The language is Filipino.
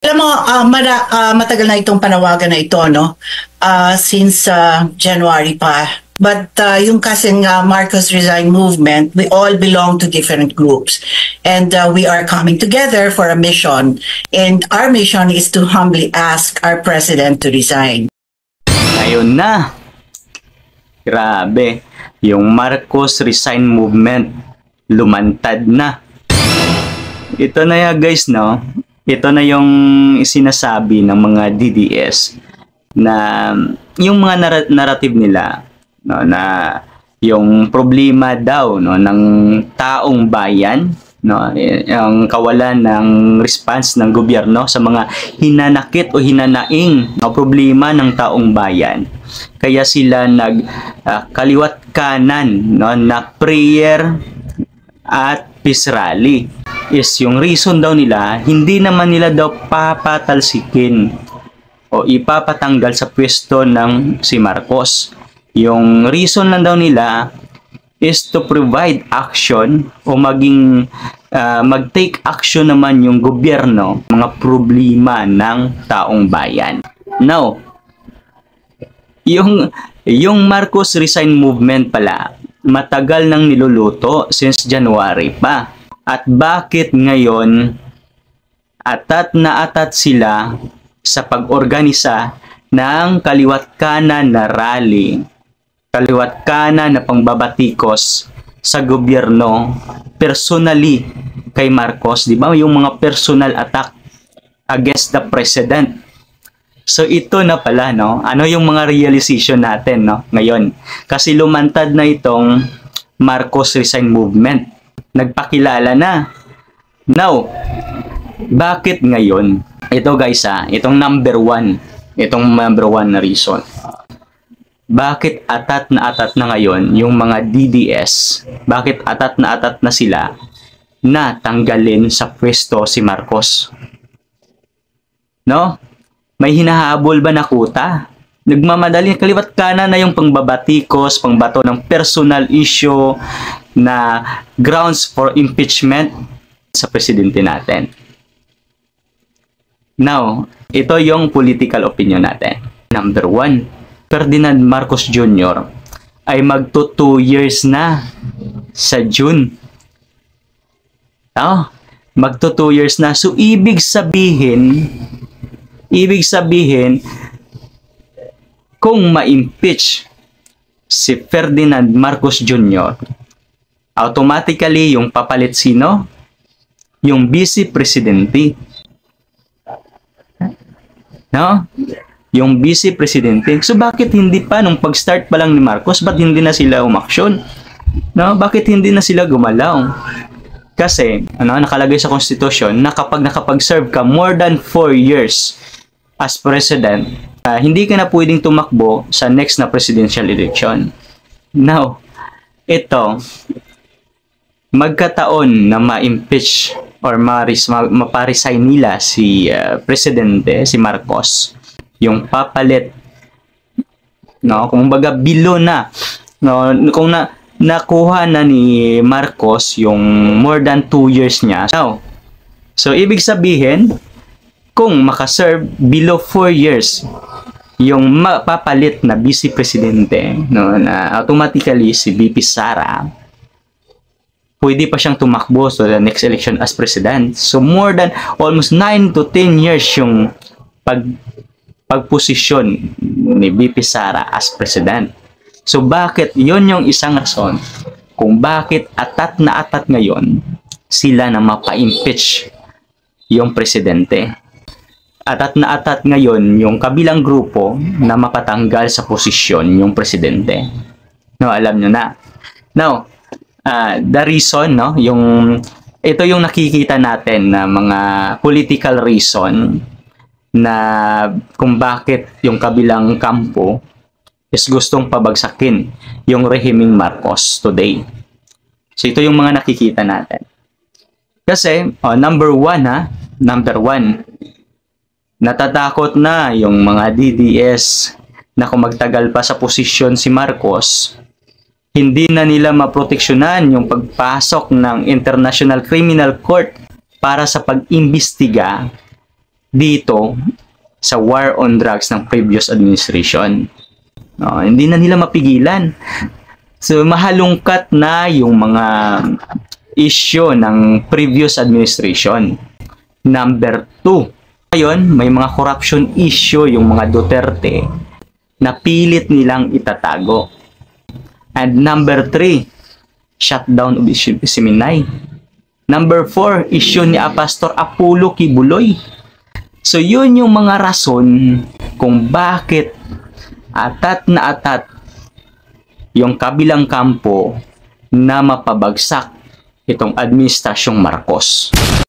Alam mo, matagal na itong panawagan na ito, no? Since January pa. But yung kasing Marcos Resign movement, we all belong to different groups. And we are coming together for a mission. And our mission is to humbly ask our president to resign. Ayun na. Grabe. Yung Marcos Resign movement, lumantad na. Ito na ya guys, no? Ito na yung sinasabi ng mga DDS na yung mga narrative nila, no, na yung problema daw, no, ng taong bayan, no, yung kawalan ng response ng gobyerno sa mga hinanakit o hinanaing no, problema ng taong bayan. Kaya sila kaliwat kanan, no, na prayer at peace rally. Is yung reason daw nila, hindi naman nila daw papatalsikin o ipapatanggal sa pwesto ng si Marcos. Yung reason lang daw nila is to provide action o mag-take action naman yung gobyerno mga problema ng taong bayan. Now, yung Marcos Resign movement pala, matagal nang niluluto since January pa. At bakit ngayon atat na atat sila sa pag-organisa ng kaliwat kanan na rally, kaliwat kanan na pangbabatikos sa gobyerno personally kay Marcos, di ba? Yung mga personal attack against the president. So ito na pala, no? Ano yung mga realization natin, no? Ngayon, kasi lumantad na itong Marcos Resign movement. Nagpakilala na. Now, bakit ngayon? Ito guys itong number one na reason. Bakit atat na ngayon yung mga DDS? Bakit atat na sila na tanggalin sa pwesto si Marcos? No? May hinahabol ba na kuta? Nagmamadali, kaliwat kanan na yung pangbabatikos, pangbato ng personal issue na grounds for impeachment sa presidente natin. Now, ito yung political opinion natin. Number one, Ferdinand Marcos Jr. ay magto 2 years na sa June. Magto 2 years na. So, ibig sabihin, kung ma-impeach si Ferdinand Marcos Jr., automatically yung papalit sino? Yung vice presidente. No? Yung vice presidente. So bakit hindi pa nung pag-start pa lang ni Marcos, bakit hindi na sila umaksyon? No? Bakit hindi na sila gumalaw? Kasi nakalagay sa konstitusyon na kapag nakapag-serve ka more than 4 years as president, hindi ka na pwedeng tumakbo sa next na presidential election. Now, ito, magkataon na ma-impeach or maparesign nila si presidente, si Marcos, yung papalit, no, kung baga bilo na, no, kung nakuha na ni Marcos yung more than 2 years niya. Now, so ibig sabihin, kung makaserve below 4 years yung mapapalit na vice presidente, no, na automatically si VP Sara, pwede pa siyang tumakbo sa next election as president. So more than almost 9 to 10 years yung pagposisyon ni VP Sara as president. So bakit yon yung isang rason kung bakit atat na atat ngayon sila na mapa-impeach yung presidente. Atat na atat ngayon yung kabilang grupo na mapatanggal sa posisyon yung presidente. No, alam nyo na. Now, the reason, no, ito yung nakikita natin na mga political reason na kung bakit yung kabilang kampo is gustong pabagsakin yung rehimeng Marcos today. So ito yung mga nakikita natin. Kasi number one, natatakot na yung mga DDS na kung magtagal pa sa posisyon si Marcos, hindi na nila maproteksyonan yung pagpasok ng International Criminal Court para sa pag-imbestiga dito sa war on drugs ng previous administration. Hindi na nila mapigilan. So, mahalungkat na yung mga issue ng previous administration. Number 2, ngayon, may mga corruption issue yung mga Duterte na pilit nilang itatago. And number 3, shutdown of Siminay. Number 4, issue ni Pastor Apollo Kibuloy. So, yun yung mga rason kung bakit atat na atat yung kabilang kampo na mapabagsak itong administrasyong Marcos.